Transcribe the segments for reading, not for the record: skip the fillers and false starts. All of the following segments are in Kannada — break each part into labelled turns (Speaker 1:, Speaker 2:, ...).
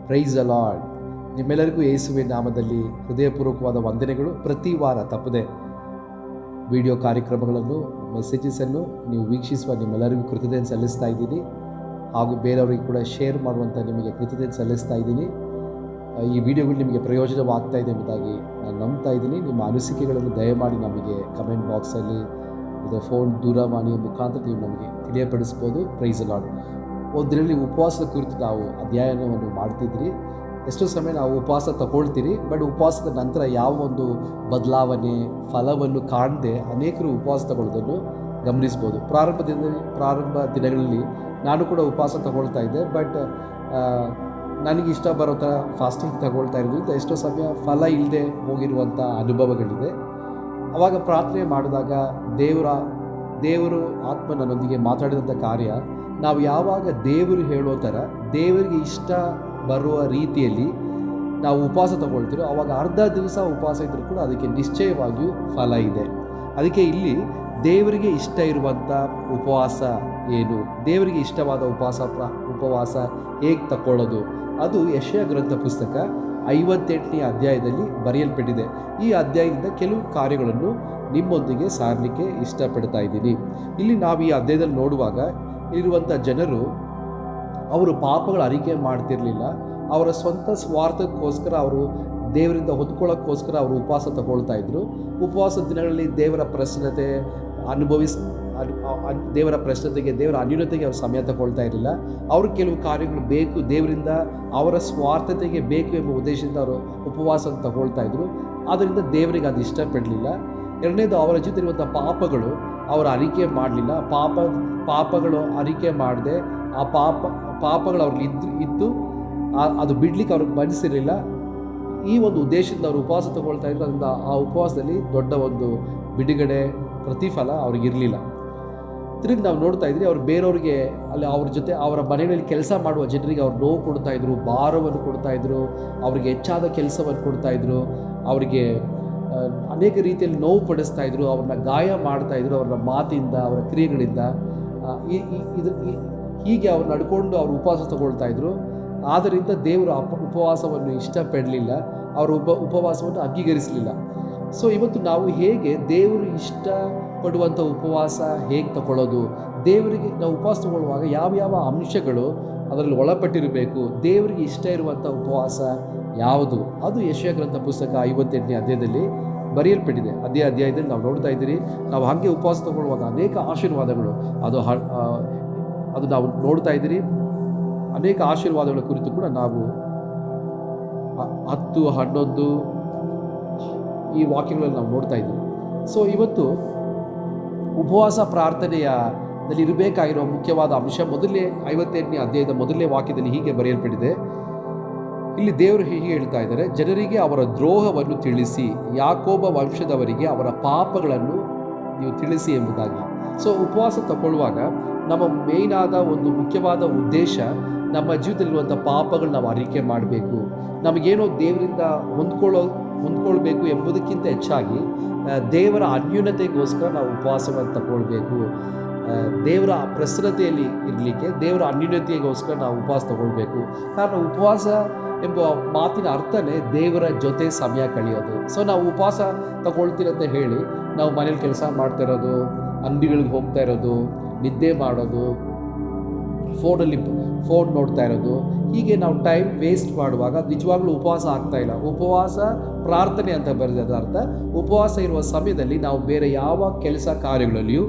Speaker 1: Price the lord. ನಿಮ್ಮೆಲ್ಲರಿಗೂ ಯೇಸುವಿನ ನಾಮದಲ್ಲಿ ಹೃದಯಪೂರ್ವಕವಾದ ವಂದನೆಗಳು. ಪ್ರತಿ ವಾರ ತಪ್ಪದೆ ವಿಡಿಯೋ ಕಾರ್ಯಕ್ರಮಗಳನ್ನು, ಮೆಸೇಜಸನ್ನು ನೀವು ವೀಕ್ಷಿಸುವ ನಿಮ್ಮೆಲ್ಲರಿಗೂ ಕೃತಜ್ಞತೆ ಸಲ್ಲಿಸ್ತಾ ಇದ್ದೀನಿ. ಹಾಗೂ ಬೇರೆಯವರಿಗೆ ಕೂಡ ಶೇರ್ ಮಾಡುವಂಥ ನಿಮಗೆ ಕೃತಜ್ಞತೆ ಸಲ್ಲಿಸ್ತಾ ಇದ್ದೀನಿ. ಈ ವಿಡಿಯೋಗಳು ನಿಮಗೆ ಪ್ರಯೋಜನವಾಗ್ತಾ ಇದೆ ಎಂಬುದಾಗಿ ನಾನು ನಂಬ್ತಾ ಇದ್ದೀನಿ. ನಿಮ್ಮ ಅನಿಸಿಕೆಗಳನ್ನು ದಯಮಾಡಿ ನಮಗೆ ಕಮೆಂಟ್ ಬಾಕ್ಸಲ್ಲಿ ಫೋನ್ ದೂರವಾಣಿಯ ಮುಖಾಂತರ ನೀವು ನಮಗೆ ತಿಳಿಯಪಡಿಸ್ಬೋದು. Price the lord. ಒಂದು ದಿನದಲ್ಲಿ ಉಪವಾಸದ ಕುರಿತು ನಾವು ಅಧ್ಯಯನವನ್ನು ಮಾಡ್ತಿದ್ರಿ. ಎಷ್ಟೋ ಸಮಯ ನಾವು ಉಪವಾಸ ತಗೊಳ್ತೀರಿ, ಬಟ್ ಉಪವಾಸದ ನಂತರ ಯಾವ ಒಂದು ಬದಲಾವಣೆ ಫಲವನ್ನು ಕಾಣದೆ ಅನೇಕರು ಉಪವಾಸ ತಗೊಳ್ಳೋದನ್ನು ಗಮನಿಸ್ಬೋದು. ಪ್ರಾರಂಭ ದಿನಗಳಲ್ಲಿ ನಾನು ಕೂಡ ಉಪವಾಸ ತಗೊಳ್ತಾ ಇದ್ದೆ, ಬಟ್ ನನಗೆ ಇಷ್ಟ ಬರೋ ಥರ ಫಾಸ್ಟಿಂಗ್ ತಗೊಳ್ತಾ ಇರೋದ್ರಿಂದ ಎಷ್ಟೋ ಸಮಯ ಫಲ ಇಲ್ಲದೆ ಹೋಗಿರುವಂಥ ಅನುಭವಗಳಿದೆ. ಆವಾಗ ಪ್ರಾರ್ಥನೆ ಮಾಡಿದಾಗ ದೇವರು ಆತ್ಮ ನನ್ನೊಂದಿಗೆ ಮಾತಾಡಿದಂಥ ಕಾರ್ಯ, ನಾವು ಯಾವಾಗ ದೇವರು ಹೇಳೋ ಥರ ದೇವರಿಗೆ ಇಷ್ಟ ಬರುವ ರೀತಿಯಲ್ಲಿ ನಾವು ಉಪವಾಸ ತಗೊಳ್ತೀರೋ ಆವಾಗ ಅರ್ಧ ದಿವಸ ಉಪವಾಸ ಇದ್ದರೂ ಕೂಡ ಅದಕ್ಕೆ ನಿಶ್ಚಯವಾಗಿಯೂ ಫಲ ಇದೆ. ಅದಕ್ಕೆ ಇಲ್ಲಿ ದೇವರಿಗೆ ಇಷ್ಟ ಇರುವಂಥ ಉಪವಾಸ ಏನು, ದೇವರಿಗೆ ಇಷ್ಟವಾದ ಉಪವಾಸ ಹೇಗೆ ತಗೊಳ್ಳೋದು, ಅದು ಯೆಶಾಯ ಗ್ರಂಥ ಪುಸ್ತಕ 58ನೇ ಅಧ್ಯಾಯದಲ್ಲಿ ಬರೆಯಲ್ಪಟ್ಟಿದೆ. ಈ ಅಧ್ಯಾಯದಿಂದ ಕೆಲವು ಕಾರ್ಯಗಳನ್ನು ನಿಮ್ಮೊಂದಿಗೆ ಸಾರಲಿಕ್ಕೆ ಇಷ್ಟಪಡ್ತಾ ಇದ್ದೀನಿ. ಇಲ್ಲಿ ನಾವು ಈ ಅಧ್ಯಾಯದಲ್ಲಿ ನೋಡುವಾಗ ಇರುವಂಥ ಜನರು ಅವರು ಪಾಪಗಳ ಅರಿಕೆ ಮಾಡ್ತಿರಲಿಲ್ಲ. ಅವರ ಸ್ವಂತ ಸ್ವಾರ್ಥಕ್ಕೋಸ್ಕರ ಅವರು ದೇವರಿಂದ ಹೊಂದ್ಕೊಳ್ಳೋಕ್ಕೋಸ್ಕರ ಅವರು ಉಪವಾಸ ತಗೊಳ್ತಾ ಇದ್ದರು. ಉಪವಾಸ ದಿನಗಳಲ್ಲಿ ದೇವರ ಪ್ರಸನ್ನತೆಗೆ ದೇವರ ಅನ್ಯೂನ್ಯತೆಗೆ ಅವರು ಸಮಯ ತಗೊಳ್ತಾ ಇರಲಿಲ್ಲ. ಅವರು ಕೆಲವು ಕಾರ್ಯಗಳು ಬೇಕು, ದೇವರಿಂದ ಅವರ ಸ್ವಾರ್ಥತೆಗೆ ಬೇಕು ಎಂಬ ಉದ್ದೇಶದಿಂದ ಅವರು ಉಪವಾಸ ತಗೊಳ್ತಾ ಇದ್ದರು. ಆದ್ದರಿಂದ ದೇವರಿಗೆ ಅದು ಇಷ್ಟಪಡಲಿಲ್ಲ. ಎರಡನೇದು, ಅವರ ಜೊತೆ ಇರುವಂಥ ಪಾಪಗಳು ಅವರ ಅರಿಕೆ ಮಾಡಲಿಲ್ಲ. ಪಾಪಗಳು ಅರಿಕೆ ಮಾಡದೆ ಆ ಪಾಪಗಳು ಅವ್ರಿಗೆ ಇದ್ದು ಅದು ಬಿಡ್ಲಿಕ್ಕೆ ಅವ್ರಿಗೆ ಮನಸ್ಸಿರಲಿಲ್ಲ. ಈ ಒಂದು ಉದ್ದೇಶದಿಂದ ಅವರು ಉಪವಾಸ ತಗೊಳ್ತಾ ಇದ್ರು. ಅದರಿಂದ ಆ ಉಪವಾಸದಲ್ಲಿ ದೊಡ್ಡ ಒಂದು ಬಿಡುಗಡೆ ಪ್ರತಿಫಲ ಅವ್ರಿಗಿರಲಿಲ್ಲ. ತಿರುಗಿ ನಾವು ನೋಡ್ತಾ ಇದ್ರಿ, ಅವರು ಬೇರೆಯವ್ರಿಗೆ ಅಲ್ಲಿ ಅವ್ರ ಜೊತೆ ಅವರ ಮನೆಗಳಲ್ಲಿ ಕೆಲಸ ಮಾಡುವ ಜನರಿಗೆ ಅವ್ರು ನೋವು ಕೊಡ್ತಾಯಿದ್ರು, ಭಾರವನ್ನು ಕೊಡ್ತಾಯಿದ್ರು, ಅವರಿಗೆ ಹೆಚ್ಚಾದ ಕೆಲಸವನ್ನು ಕೊಡ್ತಾಯಿದ್ರು, ಅವರಿಗೆ ಅನೇಕ ರೀತಿಯಲ್ಲಿ ನೋವು ಪಡಿಸ್ತಾಯಿದ್ರು, ಅವ್ರನ್ನ ಗಾಯ ಮಾಡ್ತಾಯಿದ್ರು ಅವರ ಮಾತಿಂದ, ಅವರ ಕ್ರಿಯೆಗಳಿಂದ. ಹೀಗೆ ಅವ್ರು ನಡ್ಕೊಂಡು ಅವರು ಉಪವಾಸ ತಗೊಳ್ತಾಯಿದ್ರು. ಆದ್ದರಿಂದ ದೇವರು ಉಪವಾಸವನ್ನು ಇಷ್ಟಪಡಲಿಲ್ಲ, ಅವರು ಉಪವಾಸವನ್ನು ಅಂಗೀಕರಿಸಲಿಲ್ಲ. ಸೊ ಇವತ್ತು ನಾವು ಹೇಗೆ ದೇವರು ಇಷ್ಟಪಡುವಂಥ ಉಪವಾಸ ಹೇಗೆ ತಗೊಳ್ಳೋದು, ದೇವರಿಗೆ ನಾವು ಉಪವಾಸ ತಗೊಳ್ಳುವಾಗ ಯಾವ ಅಂಶಗಳು ಅದರಲ್ಲಿ ಒಳಪಟ್ಟಿರಬೇಕು, ದೇವರಿಗೆ ಇಷ್ಟ ಇರುವಂಥ ಉಪವಾಸ ಯಾವುದು, ಅದು ಯೆಶಾಯ ಗ್ರಂಥ ಪುಸ್ತಕ 58ನೇ ಅಧ್ಯಾಯದಲ್ಲಿ ಬರೆಯಲ್ಪಟ್ಟಿದೆ. ಅದೇ ಅಧ್ಯಾಯದಲ್ಲಿ ನಾವು ನೋಡ್ತಾ ಇದ್ದೀರಿ. ನಾವು ಹಾಗೆ ಉಪವಾಸ ತಗೊಳ್ಳುವಾಗ ಅನೇಕ ಆಶೀರ್ವಾದಗಳು ಅದು ನಾವು ನೋಡ್ತಾ ಇದ್ದೀರಿ. ಅನೇಕ ಆಶೀರ್ವಾದಗಳ ಕುರಿತು ಕೂಡ ನಾವು 10, 11 ಈ ವಾಕ್ಯಗಳಲ್ಲಿ ನಾವು ನೋಡ್ತಾ ಇದ್ದೀವಿ. ಸೊ ಇವತ್ತು ಉಪವಾಸ ಪ್ರಾರ್ಥನೆಯಲ್ಲಿ ಇರಬೇಕಾಗಿರುವ ಮುಖ್ಯವಾದ ಅಂಶ ಮೊದಲೇ 58ನೇ ಅಧ್ಯಾಯದ ಮೊದಲನೇ ವಾಕ್ಯದಲ್ಲಿ ಹೀಗೆ ಬರೆಯಲ್ಪಟ್ಟಿದೆ. ಇಲ್ಲಿ ದೇವರು ಹೀಗೆ ಹೇಳ್ತಾ ಇದ್ದಾರೆ, ಜನರಿಗೆ ಅವರ ದ್ರೋಹವನ್ನು ತಿಳಿಸಿ, ಯಾಕೋಬ ವಂಶದವರಿಗೆ ಅವರ ಪಾಪಗಳನ್ನು ನೀವು ತಿಳಿಸಿ ಎಂಬುದಾಗಿ. ಸೊ ಉಪವಾಸ ತಗೊಳ್ಳುವಾಗ ನಮ್ಮ ಮೇಯ್ನ್ ಆದ ಒಂದು ಮುಖ್ಯವಾದ ಉದ್ದೇಶ, ನಮ್ಮ ಜೀವಿತದಲ್ಲಿರುವಂಥ ಪಾಪಗಳು ನಾವು ಅರಿಕೆ ಮಾಡಬೇಕು. ನಮಗೇನೋ ದೇವರಿಂದ ಹೊಂದ್ಕೊಳ್ಬೇಕು ಎಂಬುದಕ್ಕಿಂತ ಹೆಚ್ಚಾಗಿ ದೇವರ ಅನ್ಯೂನ್ಯತೆಗೋಸ್ಕರ ನಾವು ಉಪವಾಸವನ್ನು ತಗೊಳ್ಬೇಕು. ದೇವರ ಪ್ರಸನ್ನತೆಯಲ್ಲಿ ಇರಲಿಕ್ಕೆ, ದೇವರ ಅನ್ಯೂನ್ಯತೆಗೋಸ್ಕರ ನಾವು ಉಪವಾಸ ತಗೊಳ್ಬೇಕು. ಕಾರಣ ಉಪವಾಸ ಎಂಬ ಮಾತಿನ ಅರ್ಥನೇ ದೇವರ ಜೊತೆ ಸಮಯ ಕಳೆಯೋದು. ಸೊ ನಾವು ಉಪವಾಸ ತಗೊಳ್ತೀರಂತ ಹೇಳಿ ನಾವು ಮನೇಲಿ ಕೆಲಸ ಮಾಡ್ತಾ ಇರೋದು, ಅಂಗಡಿಗಳಿಗೆ ಹೋಗ್ತಾ ಇರೋದು, ನಿದ್ದೆ ಮಾಡೋದು, ಫೋನ್ ನೋಡ್ತಾ ಇರೋದು, ಹೀಗೆ ನಾವು ಟೈಮ್ ವೇಸ್ಟ್ ಮಾಡುವಾಗ ನಿಜವಾಗ್ಲೂ ಉಪವಾಸ ಆಗ್ತಾಯಿಲ್ಲ. ಉಪವಾಸ ಪ್ರಾರ್ಥನೆ ಅಂತ ಬರೆದ ಅರ್ಥ, ಉಪವಾಸ ಇರುವ ಸಮಯದಲ್ಲಿ ನಾವು ಬೇರೆ ಯಾವ ಕೆಲಸ ಕಾರ್ಯಗಳಲ್ಲಿಯೂ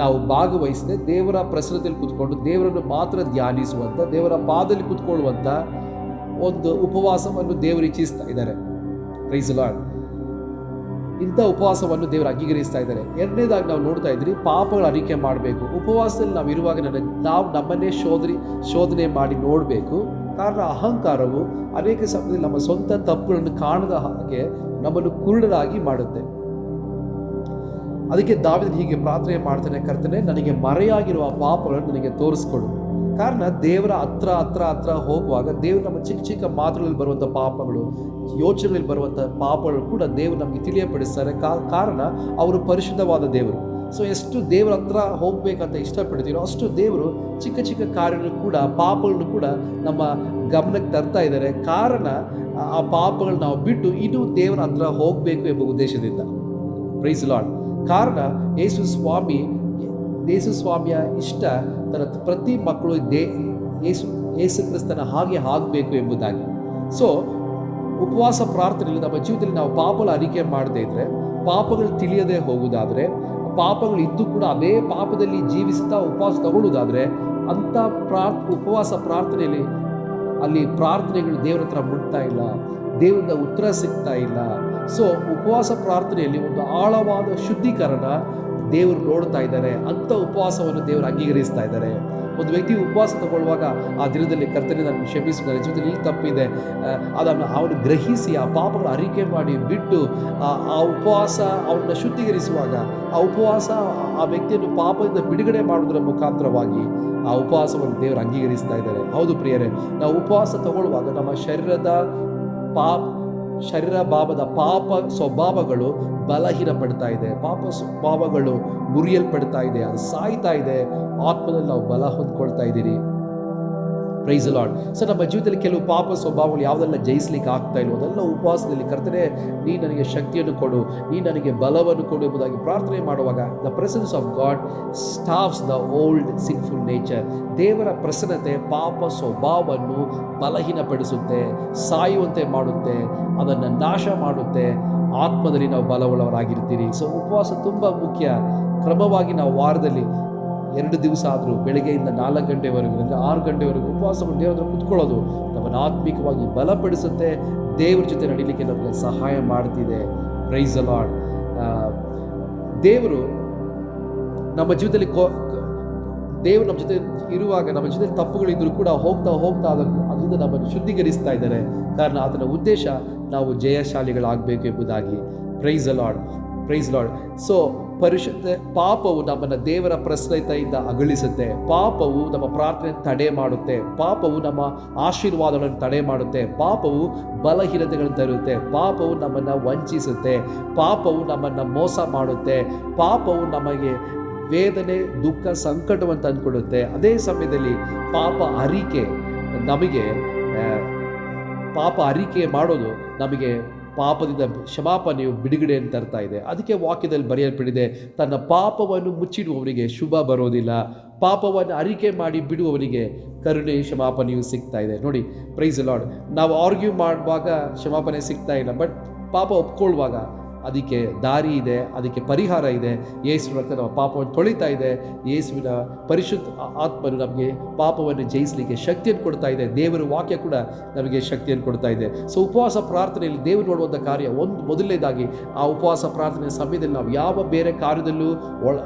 Speaker 1: ನಾವು ಭಾಗವಹಿಸದೆ ದೇವರ ಪ್ರಸನ್ನತೆಯಲ್ಲಿ ಕೂತ್ಕೊಂಡು ದೇವರನ್ನು ಮಾತ್ರ ಧ್ಯಾನಿಸುವಂಥ, ದೇವರ ಪಾದದಲ್ಲಿ ಕೂತ್ಕೊಳ್ಳುವಂಥ ಒಂದು ಉಪವಾಸವನ್ನು ದೇವರು ಇಚ್ಛಿಸ್ತಾ ಇದ್ದಾರೆ. Price the lord. ಇಂಥ ಉಪವಾಸವನ್ನು ದೇವರು ಅಂಗೀಕರಿಸ್ತಾ ಇದ್ದಾರೆ. ಎರಡನೇದಾಗಿ ನಾವು ನೋಡ್ತಾ ಇದ್ರಿ, ಪಾಪಗಳ ಅರಿಕೆ ಮಾಡಬೇಕು. ಉಪವಾಸದಲ್ಲಿ ನಾವು ಇರುವಾಗ ನಾವು ನಮ್ಮನ್ನೇ ಶೋಧನೆ ಮಾಡಿ ನೋಡಬೇಕು. ಕಾರಣ ಅಹಂಕಾರವು ಅನೇಕ ಸಮಯದಲ್ಲಿ ನಮ್ಮ ಸ್ವಂತ ತಪ್ಪುಗಳನ್ನು ಕಾಣದ ಹಾಗೆ ನಮ್ಮನ್ನು ಕುರುಡರಾಗಿ ಮಾಡುತ್ತೆ. ಅದಕ್ಕೆ ದಾವೀದನು ಹೀಗೆ ಪ್ರಾರ್ಥನೆ ಮಾಡ್ತಾನೆ, ಕರ್ತನೇ ನನಗೆ ಮರೆಯಾಗಿರುವ ಪಾಪಗಳನ್ನು ನನಗೆ ತೋರಿಸ್ಕೊಡು. ಕಾರಣ ದೇವರ ಹತ್ರ ಹೋಗುವಾಗ ದೇವರು ನಮ್ಮ ಚಿಕ್ಕ ಮಾತುಗಳಲ್ಲಿ ಬರುವಂಥ ಪಾಪಗಳು, ಯೋಚನೆಗಳಲ್ಲಿ ಬರುವಂಥ ಪಾಪಗಳು ಕೂಡ ದೇವರು ನಮಗೆ ತಿಳಿಯಪಡಿಸ್ತಾರೆ. ಕಾರಣ ಅವರು ಪರಿಶುದ್ಧವಾದ ದೇವರು. ಸೊ ಎಷ್ಟು ದೇವರ ಹತ್ರ ಹೋಗ್ಬೇಕಂತ ಇಷ್ಟಪಡ್ತೀರೋ ಅಷ್ಟು ದೇವರು ಚಿಕ್ಕ ಚಿಕ್ಕ ಕಾರ್ಯಗಳು ಕೂಡ, ಪಾಪಗಳನ್ನು ಕೂಡ ನಮ್ಮ ಗಮನಕ್ಕೆ ತರ್ತಾ ಇದ್ದಾರೆ. ಕಾರಣ ಆ ಪಾಪಗಳನ್ನ ನಾವು ಬಿಟ್ಟು ಇನ್ನೂ ದೇವರ ಹತ್ರ ಹೋಗಬೇಕು ಎಂಬ ಉದ್ದೇಶದಿಂದ. Praise Lord. ಕಾರಣ ಯೇಸು ಸ್ವಾಮಿಯ ಇಷ್ಟ ತನ್ನ ಪ್ರತಿ ಮಕ್ಕಳು ಯೇಸು ಕ್ರಿಸ್ತನ ಹಾಗೆ ಆಗಬೇಕು ಎಂಬುದಾಗಿ. ಸೊ ಉಪವಾಸ ಪ್ರಾರ್ಥನೆಯಲ್ಲಿ ನಮ್ಮ ಜೀವಿತದಲ್ಲಿ ನಾವು ಪಾಪಗಳ ಅರಿಕೆ ಮಾಡದೇ ಇದ್ದರೆ, ಪಾಪಗಳು ತಿಳಿಯದೆ ಹೋಗುವುದಾದರೆ, ಪಾಪಗಳು ಇದ್ದು ಕೂಡ ಅದೇ ಪಾಪದಲ್ಲಿ ಜೀವಿಸುತ್ತಾ ಉಪವಾಸ ತಗೊಳ್ಳುವುದಾದರೆ, ಅಂಥ ಉಪವಾಸ ಪ್ರಾರ್ಥನೆಯಲ್ಲಿ ಅಲ್ಲಿ ಪ್ರಾರ್ಥನೆಗಳು ದೇವರ ಹತ್ರ ಮುಟ್ತಾ ಇಲ್ಲ, ದೇವರಿಂದ ಉತ್ತರ ಸಿಗ್ತಾ ಇಲ್ಲ. ಸೊ ಉಪವಾಸ ಪ್ರಾರ್ಥನೆಯಲ್ಲಿ ಒಂದು ಆಳವಾದ ಶುದ್ಧೀಕರಣ ದೇವರು ನೋಡ್ತಾ ಇದ್ದಾರೆ. ಅಂಥ ಉಪವಾಸವನ್ನು ದೇವರು ಅಂಗೀಕರಿಸ್ತಾ ಇದ್ದಾರೆ. ಒಂದು ವ್ಯಕ್ತಿ ಉಪವಾಸ ತಗೊಳ್ಳುವಾಗ ಆ ದಿನದಲ್ಲಿ ಕರ್ತನೆ ನಾನು ಕ್ಷಮಿಸಿದ ಜೊತೆಲಿ ಇಲ್ಲಿ ತಪ್ಪಿದೆ, ಅದನ್ನು ಅವನು ಗ್ರಹಿಸಿ ಆ ಪಾಪಗಳ ಅರಿಕೆ ಮಾಡಿ ಬಿಟ್ಟು ಆ ಉಪವಾಸ ಅವನ್ನ ಶುದ್ಧೀಕರಿಸುವಾಗ ಆ ಉಪವಾಸ ಆ ವ್ಯಕ್ತಿಯನ್ನು ಪಾಪದಿಂದ ಬಿಡುಗಡೆ ಮಾಡುವುದರ ಮುಖಾಂತರವಾಗಿ ಆ ಉಪವಾಸವನ್ನು ದೇವರು ಅಂಗೀಕರಿಸ್ತಾ ಇದ್ದಾರೆ. ಹೌದು ಪ್ರಿಯರೇ, ನಾವು ಉಪವಾಸ ತಗೊಳ್ಳುವಾಗ ನಮ್ಮ ಶರೀರ ಭಾವದ ಪಾಪ ಸ್ವಭಾವಗಳು ಬಲಹೀನಪಡ್ತಾ ಇದೆ, ಪಾಪ ಸ್ವಭಾವಗಳು ಮುರಿಯಲ್ಪಡ್ತಾ ಇದೆ, ಅದು ಸಾಯ್ತಾ ಇದೆ. ಆತ್ಮದಲ್ಲಿ ನಾವು ಬಲ ಹೊಂದ್ಕೊಳ್ತಾ ಇದ್ದೀರಿ. Price the lord. ಸೊ ನಮ್ಮ ಜೀವಿತದಲ್ಲಿ ಕೆಲವು ಪಾಪ ಸ್ವಭಾವಗಳು ಯಾವುದೆಲ್ಲ ಜಯಿಸ್ಲಿಕ್ಕೆ ಆಗ್ತಾ ಇಲ್ವೋ ಅದೆಲ್ಲ ಉಪವಾಸದಲ್ಲಿ ಕರ್ತನೆ ನೀ ನನಗೆ ಶಕ್ತಿಯನ್ನು ಕೊಡು, ನೀ ನನಗೆ ಬಲವನ್ನು ಕೊಡು ಎಂಬುದಾಗಿ ಪ್ರಾರ್ಥನೆ ಮಾಡುವಾಗ the presence of god stops the old sinful nature. ದೇವರ ಪ್ರಸನ್ನತೆ ಪಾಪ ಸ್ವಭಾವವನ್ನು ಬಲಹೀನಪಡಿಸುತ್ತೆ, ಸಾಯುವಂತೆ ಮಾಡುತ್ತೆ, ಅದನ್ನು ನಾಶ ಮಾಡುತ್ತೆ. ಆತ್ಮದಲ್ಲಿ ನಾವು ಬಲವುಳ್ಳವರಾಗಿರ್ತೀರಿ. ಸೊ ಉಪವಾಸ ತುಂಬ ಮುಖ್ಯ. ಕ್ರಮವಾಗಿ ನಾವು ವಾರದಲ್ಲಿ 2 ದಿವಸ ಆದರೂ ಬೆಳಗ್ಗೆಯಿಂದ 4 ಗಂಟೆವರೆಗೂ ಅಂದರೆ 6 ಗಂಟೆವರೆಗೂ ಉಪವಾಸವನ್ನು ದೇವರ ಕುತ್ಕೊಳ್ಳೋದು ನಮ್ಮನ್ನು ಆತ್ಮಿಕವಾಗಿ ಬಲಪಡಿಸುತ್ತೆ, ದೇವರ ಜೊತೆ ನಡೀಲಿಕ್ಕೆ ನಮಗೆ ಸಹಾಯ ಮಾಡ್ತಿದೆ. Praise the Lord. ದೇವರು ನಮ್ಮ ಜೀವಿತದಲ್ಲಿ ದೇವರು ನಮ್ಮ ಜೊತೆ ಇರುವಾಗ ನಮ್ಮ ಜೊತೆ ತಪ್ಪುಗಳಿದ್ದರೂ ಕೂಡ ಹೋಗ್ತಾ ಅದರಿಂದ ನಮ್ಮನ್ನು ಶುದ್ಧೀಕರಿಸ್ತಾ ಇದ್ದಾರೆ. ಕಾರಣ ಆತನ ಉದ್ದೇಶ ನಾವು ಜಯಶಾಲಿಗಳಾಗಬೇಕು ಎಂಬುದಾಗಿ. Praise the lord, praise lord. So ಪರಿಶುದ್ಧ ಪಾಪವು ನಮ್ಮನ್ನು ದೇವರ ಪ್ರಸನ್ನತೆಯಿಂದ ಅಗಲಿಸುತ್ತೆ, ಪಾಪವು ನಮ್ಮ ಪ್ರಾರ್ಥನೆ ತಡೆ ಮಾಡುತ್ತೆ, ಪಾಪವು ನಮ್ಮ ಆಶೀರ್ವಾದಗಳನ್ನು ತಡೆ ಮಾಡುತ್ತೆ, ಪಾಪವು ಬಲಹೀನತೆಗಳನ್ನು ತರುತ್ತೆ, ಪಾಪವು ನಮ್ಮನ್ನು ವಂಚಿಸುತ್ತೆ, ಪಾಪವು ನಮ್ಮನ್ನು ಮೋಸ ಮಾಡುತ್ತೆ, ಪಾಪವು ನಮಗೆ ವೇದನೆ, ದುಃಖ, ಸಂಕಟವನ್ನು ತಂದುಕೊಡುತ್ತೆ. ಅದೇ ಸಮಯದಲ್ಲಿ ಪಾಪ ಅರಿಕೆ ಮಾಡೋದು ನಮಗೆ ಪಾಪದಿಂದ ಕ್ಷಮಾಪಣೆಯು ಬಿಡುಗಡೆಯನ್ನು ತರ್ತಾ ಇದೆ. ಅದಕ್ಕೆ ವಾಕ್ಯದಲ್ಲಿ ಬರೆಯಲ್ಪಟ್ಟಿದೆ, ತನ್ನ ಪಾಪವನ್ನು ಮುಚ್ಚಿಡುವವರಿಗೆ ಶುಭ ಬರೋದಿಲ್ಲ, ಪಾಪವನ್ನು ಅರಿಕೆ ಮಾಡಿ ಬಿಡುವವರಿಗೆ ಕರುಣೆ ಕ್ಷಮಾಪಣೆಯು ಸಿಗ್ತಾ ಇದೆ. ನೋಡಿ, ಪ್ರೈಸ್ ದಿ ಲಾರ್ಡ್. ನಾವು ಆರ್ಗ್ಯೂ ಮಾಡುವಾಗ ಕ್ಷಮಾಪಣೆ ಸಿಗ್ತಾ ಇಲ್ಲ, ಬಟ್ ಪಾಪ ಒಪ್ಕೊಳ್ಳುವಾಗ ಅದಕ್ಕೆ ದಾರಿ ಇದೆ, ಅದಕ್ಕೆ ಪರಿಹಾರ ಇದೆ. ಯೇಸು ರಕ್ತ ನಮ್ಮ ಪಾಪವನ್ನು ತೊಳಿತಾ ಇದೆ. ಯೇಸುವಿನ ಪರಿಶುದ್ಧ ಆತ್ಮನು ನಮಗೆ ಪಾಪವನ್ನು ಜಯಿಸಲಿಕ್ಕೆ ಶಕ್ತಿಯನ್ನು ಕೊಡ್ತಾ ಇದೆ. ದೇವರ ವಾಕ್ಯ ಕೂಡ ನಮಗೆ ಶಕ್ತಿಯನ್ನು ಕೊಡ್ತಾ ಇದೆ. ಸೊ ಉಪವಾಸ ಪ್ರಾರ್ಥನೆಯಲ್ಲಿ ದೇವರು ನೋಡುವಂಥ ಕಾರ್ಯ ಮೊದಲನೇದಾಗಿ ಆ ಉಪವಾಸ ಪ್ರಾರ್ಥನೆಯ ಸಮಯದಲ್ಲಿ ನಾವು ಯಾವ ಬೇರೆ ಕಾರ್ಯದಲ್ಲೂ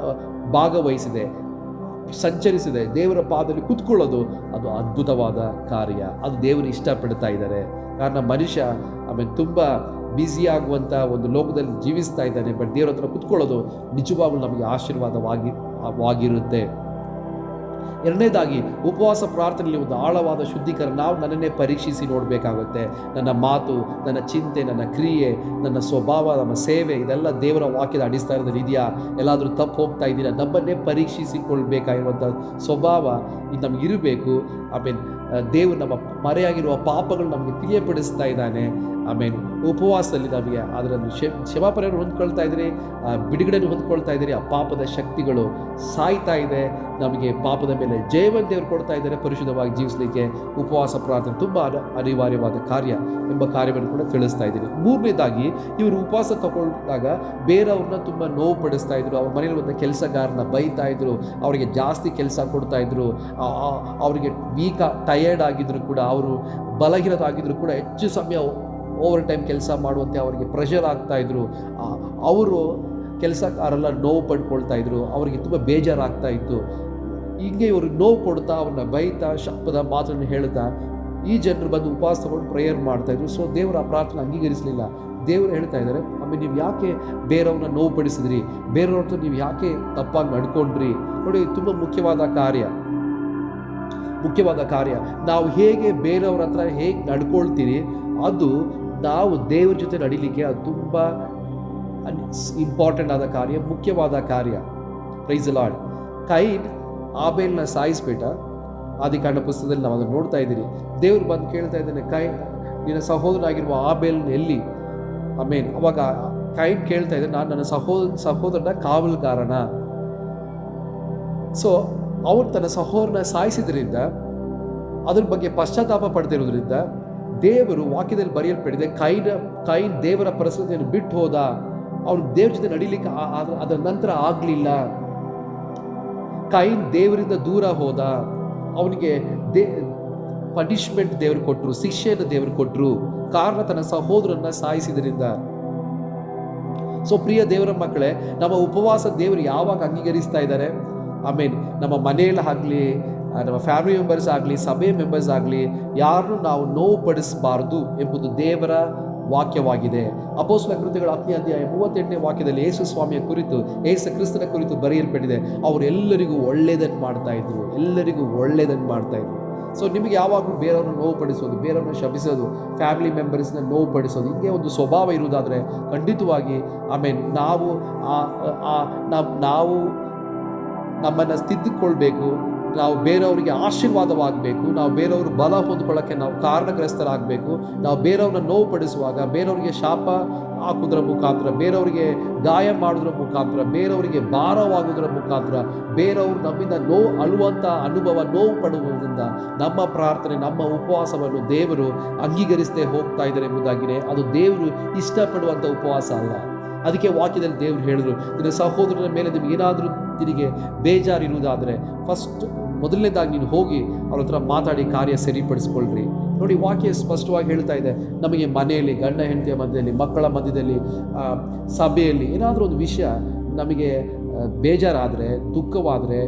Speaker 1: ಭಾಗವಹಿಸಿದೆ, ಸಂಚರಿಸಿದೆ, ದೇವರ ಪಾದದಲ್ಲಿ ಕೂತ್ಕೊಳ್ಳೋದು ಅದು ಅದ್ಭುತವಾದ ಕಾರ್ಯ. ಅದು ದೇವರು ಇಷ್ಟಪಡ್ತಾ ಇದ್ದಾರೆ. ಕಾರಣ ಮನುಷ್ಯ ತುಂಬ ಬ್ಯುಸಿ ಆಗುವಂಥ ಒಂದು ಲೋಕದಲ್ಲಿ ಜೀವಿಸ್ತಾ ಇದ್ದಾನೆ. ಬಟ್ ದೇವರ ಹತ್ರ ಕೂತ್ಕೊಳ್ಳೋದು ನಿಜವಾಗ್ಲೂ ನಮಗೆ ಆಶೀರ್ವಾದವಾಗಿರುತ್ತೆ. ಎರಡನೇದಾಗಿ ಉಪವಾಸ ಪ್ರಾರ್ಥನೆಯಲ್ಲಿ ಒಂದು ಆಳವಾದ ಶುದ್ಧೀಕರಣ. ನಾವು ನನ್ನನ್ನೇ ಪರೀಕ್ಷಿಸಿ ನೋಡಬೇಕಾಗುತ್ತೆ. ನನ್ನ ಮಾತು, ನನ್ನ ಚಿಂತೆ, ನನ್ನ ಕ್ರಿಯೆ, ನನ್ನ ಸ್ವಭಾವ, ನಮ್ಮ ಸೇವೆ, ಇದೆಲ್ಲ ದೇವರ ವಾಕ್ಯದ ಅಡಿസ്ഥാನದಲ್ಲಿ ಇದೆಯಾ? ಎಲ್ಲಾದರೂ ತಪ್ಪು ಹೋಗ್ತಾ ಇದ್ದೀರಾ? ನಮ್ಮನ್ನೇ ಪರೀಕ್ಷಿಸಿಕೊಳ್ಬೇಕಾಗಿರುವಂಥ ಸ್ವಭಾವ ಇದು ನಮಗಿರಬೇಕು. ದೇವರು ನಮ್ಮ ಮರೆಯಾಗಿರುವ ಪಾಪಗಳು ನಮಗೆ ತಿಳಿಯಪಡಿಸ್ತಾ ಇದ್ದಾನೆ. ಉಪವಾಸದಲ್ಲಿ ನಮಗೆ ಅದನ್ನು ಕ್ಷಮಾಪಣೆಯನ್ನು ಹೊಂದ್ಕೊಳ್ತಾ ಇದ್ದೀರಿ, ಬಿಡುಗಡೆಯನ್ನು ಹೊಂದ್ಕೊಳ್ತಾ ಇದ್ದೀರಿ. ಆ ಪಾಪದ ಶಕ್ತಿಗಳು ಸಾಯ್ತಾ ಇದೆ. ನಮಗೆ ಪಾಪದ ಮೇಲೆ ಜಯವನ್ನು ದೇವರು ಕೊಡ್ತಾ ಇದ್ದಾರೆ. ಪರಿಶುದ್ಧವಾಗಿ ಜೀವಿಸಲಿಕ್ಕೆ ಉಪವಾಸ ಪ್ರಾರ್ಥನೆ ತುಂಬ ಅನಿವಾರ್ಯವಾದ ಕಾರ್ಯ ಎಂಬ ಕಾರ್ಯವನ್ನು ಕೂಡ ತಿಳಿಸ್ತಾ ಇದ್ದೀನಿ. ಮೂರನೇದಾಗಿ, ಇವರು ಉಪವಾಸ ತಗೊಂಡಾಗ ಬೇರೆಯವ್ರನ್ನ ತುಂಬ ನೋವು ಪಡಿಸ್ತಾ ಇದ್ರು. ಅವ್ರ ಮನೇಲಿ ಒಂದು ಕೆಲಸಗಾರನ ಬೈತಾ ಇದ್ರು, ಅವರಿಗೆ ಜಾಸ್ತಿ ಕೆಲಸ ಕೊಡ್ತಾ ಇದ್ರು, ಅವರಿಗೆ ಟಯರ್ಡ್ ಆಗಿದ್ರು ಕೂಡ, ಅವರು ಬಲಹೀನರಾಗಿದ್ರು ಕೂಡ ಹೆಚ್ಚು ಸಮಯ ಓವರ್ ಟೈಮ್ ಕೆಲಸ ಮಾಡುವಂತೆ ಅವರಿಗೆ ಪ್ರೆಷರ್ ಆಗ್ತಾಯಿದ್ರು. ಅವರು ಕೆಲಸಗಾರೆಲ್ಲ ನೋವು ಪಡ್ಕೊಳ್ತಾ ಇದ್ರು, ಅವರಿಗೆ ತುಂಬ ಬೇಜಾರಾಗ್ತಾ ಇತ್ತು. ಹೀಗೆ ಇವ್ರಿಗೆ ನೋವು ಕೊಡ್ತಾ, ಅವ್ರನ್ನ ಬೈತಾ, ಶಾಪದ ಮಾತನ್ನು ಹೇಳ್ತಾ ಈ ಜನರು ಬಂದು ಉಪವಾಸ ತಗೊಂಡು ಪ್ರೇಯರ್ ಮಾಡ್ತಾಯಿದ್ರು. ಸೊ ದೇವರ ಆ ಪ್ರಾರ್ಥನೆ ಅಂಗೀಕರಿಸಲಿಲ್ಲ. ದೇವರು ಹೇಳ್ತಾ ಇದ್ದಾರೆ, ನೀವು ಯಾಕೆ ಬೇರೆಯವ್ರನ್ನ ನೋವು ಪಡಿಸಿದ್ರಿ, ಬೇರೆಯವ್ರ ಹತ್ರ ನೀವು ಯಾಕೆ ತಪ್ಪಾಗಿ ನಡ್ಕೊಂಡ್ರಿ? ನೋಡಿ, ತುಂಬ ಮುಖ್ಯವಾದ ಕಾರ್ಯ. ನಾವು ಹೇಗೆ ಬೇರೆಯವ್ರ ಹತ್ರ ಹೇಗೆ ನಡ್ಕೊಳ್ತೀರಿ, ಅದು ನಾವು ದೇವ್ರ ಜೊತೆ ನಡೀಲಿಕ್ಕೆ ಅದು ತುಂಬ ಇಂಪಾರ್ಟೆಂಟ್ ಆದ ಕಾರ್ಯ, ಮುಖ್ಯವಾದ ಕಾರ್ಯ. Praise the Lord. ಕೈನ್ ಆಬೇಲ್ನ ಸಾಯಿಸ್ಬಿಟ್ಟ. ಆದಿಕಾಂಡ ಪುಸ್ತಕದಲ್ಲಿ ನಾವು ಅದನ್ನು ನೋಡ್ತಾ ಇದ್ದೀರಿ. ದೇವ್ರು ಬಂದು ಕೇಳ್ತಾ ಇದ್ದಾನೆ, ನಿನ್ನ ಸಹೋದರನಾಗಿರುವ ಆಬೇಲ್ನ ಎಲ್ಲಿ? ಆಮೇನ್. ಅವಾಗ ಕೈನ್ ಕೇಳ್ತಾ ಇದ್ದೆ, ನಾನು ನನ್ನ ಸಹೋದರನ ಕಾವಲುಗಾರನ. ಸೊ ಅವನು ತನ್ನ ಸಹೋದರನ ಸಾಯಿಸಿದ್ರಿಂದ, ಅದ್ರ ಬಗ್ಗೆ ಪಶ್ಚಾತ್ತಾಪ ಪಡೆದಿರೋದ್ರಿಂದ ದೇವರು ವಾಕ್ಯದಲ್ಲಿ ಬರೆಯಲ್ಪಟ್ಟಿದೆ, ಕೈನ್ ದೇವರ ಪರಿಸ್ಥಿತಿಯನ್ನು ಬಿಟ್ಟು ಹೋದ. ಅವನು ದೇವ್ರ ಜೊತೆ ನಡೀಲಿಕ್ಕೆ ಅದರ ನಂತರ ಆಗಲಿಲ್ಲ. ಕೈನ್ ದೇವರಿಂದ ದೂರ ಹೋದ. ಅವನಿಗೆ ಪನಿಷ್ಮೆಂಟ್ ದೇವರು ಕೊಟ್ಟರು, ಶಿಕ್ಷೆಯನ್ನು ದೇವರು ಕೊಟ್ಟರು, ಕಾರಣ ತನ್ನ ಸಹೋದರನ್ನ ಸಾಯಿಸಿದ್ರಿಂದ. ಸೊ ಪ್ರಿಯ ದೇವರ ಮಕ್ಕಳೇ, ನಮ್ಮ ಉಪವಾಸ ದೇವರು ಯಾವಾಗ ಅಂಗೀಕರಿಸ್ತಾ ಇದ್ದಾರೆ? ಆಮೇಲೆ ನಮ್ಮ ಮನೆಯಲ್ಲಿ ಆಗಲಿ, ನಮ್ಮ ಫ್ಯಾಮಿಲಿ ಮೆಂಬರ್ಸ್ ಆಗಲಿ, ಸಭೆ ಮೆಂಬರ್ಸ್ ಆಗಲಿ, ಯಾರನ್ನು ನಾವು ನೋವು ಪಡಿಸಬಾರ್ದು ಎಂಬುದು ದೇವರ ವಾಕ್ಯವಾಗಿದೆ. ಅಪೊಸ್ತಲರ ಕೃತ್ಯಗಳ 10ನೇ ಅಧ್ಯಾಯ 38ನೇ ವಾಕ್ಯದಲ್ಲಿ ಯೇಸು ಸ್ವಾಮಿಯ ಕುರಿತು, ಯೇಸು ಕ್ರಿಸ್ತನ ಕುರಿತು ಬರೆಯಲ್ಪಟ್ಟಿದೆ, ಅವರೆಲ್ಲರಿಗೂ ಒಳ್ಳೆಯದನ್ನು ಮಾಡ್ತಾ ಇದ್ರು, ಎಲ್ಲರಿಗೂ ಒಳ್ಳೆಯದನ್ನು ಮಾಡ್ತಾ ಇದ್ರು. ಸೊ ನಿಮಗೆ ಯಾವಾಗಲೂ ಬೇರೆಯವ್ರನ್ನ ನೋವು ಪಡಿಸೋದು, ಬೇರೆಯವ್ರನ್ನ ಶಪಿಸೋದು, ಫ್ಯಾಮಿಲಿ ಮೆಂಬರ್ಸ್ನ ನೋವು ಪಡಿಸೋದು, ಹಿಂಗೆ ಒಂದು ಸ್ವಭಾವ ಇರುವುದಾದರೆ ಖಂಡಿತವಾಗಿ ಆಮೇಲೆ ನಾವು ನಮ್ಮನ್ನು ತಿದ್ದುಕೊಳ್ಬೇಕು. ನಾವು ಬೇರೆಯವರಿಗೆ ಆಶೀರ್ವಾದವಾಗಬೇಕು. ನಾವು ಬೇರೆಯವರು ಬಲ ಹೊಂದ್ಕೊಳ್ಳೋಕ್ಕೆ ನಾವು ಕಾರಣಗ್ರಸ್ತರಾಗಬೇಕು. ನಾವು ಬೇರೆಯವ್ರನ್ನ ನೋವು ಪಡಿಸುವಾಗ, ಬೇರೆಯವರಿಗೆ ಶಾಪ ಹಾಕೋದ್ರ ಮುಖಾಂತರ, ಬೇರೆಯವರಿಗೆ ಗಾಯ ಮಾಡೋದ್ರ ಮುಖಾಂತರ, ಬೇರೆಯವರಿಗೆ ಭಾರವಾಗೋದ್ರ ಮುಖಾಂತರ, ಬೇರೆಯವರು ನಮ್ಮಿಂದ ಅಳುವಂಥ ಅನುಭವ, ನೋವು ಪಡುವುದರಿಂದ ನಮ್ಮ ಪ್ರಾರ್ಥನೆ, ನಮ್ಮ ಉಪವಾಸವನ್ನು ದೇವರು ಅಂಗೀಕರಿಸದೆ ಹೋಗ್ತಾ ಇದ್ದಾರೆ ಎಂಬುದಾಗಿದೆ. ಅದು ದೇವರು ಇಷ್ಟಪಡುವಂಥ ಉಪವಾಸ ಅಲ್ಲ. ಅದಕ್ಕೆ ವಾಕ್ಯದಲ್ಲಿ ದೇವರು ಹೇಳಿದ್ರು, ನಿನ್ನ ಸಹೋದರನ ಮೇಲೆ ನಿಮಗೇನಾದರೂ ನಿನಗೆ ಬೇಜಾರಿರುವುದಾದರೆ ಮೊದಲನೇದಾಗಿ ನೀನು ಹೋಗಿ ಅವ್ರ ಹತ್ರ ಮಾತಾಡಿ ಕಾರ್ಯ ಸರಿಪಡಿಸ್ಕೊಳ್ರಿ. ನೋಡಿ, ವಾಕ್ಯ ಸ್ಪಷ್ಟವಾಗಿ ಹೇಳ್ತಾ ಇದೆ, ನಮಗೆ ಮನೆಯಲ್ಲಿ, ಗಂಡ ಹೆಂಡತಿಯ ಮಧ್ಯದಲ್ಲಿ, ಮಕ್ಕಳ ಮಧ್ಯದಲ್ಲಿ, ಸಭೆಯಲ್ಲಿ ಏನಾದರೂ ಒಂದು ವಿಷಯ ನಮಗೆ ಬೇಜಾರಾದರೆ, ದುಃಖವಾದರೆ,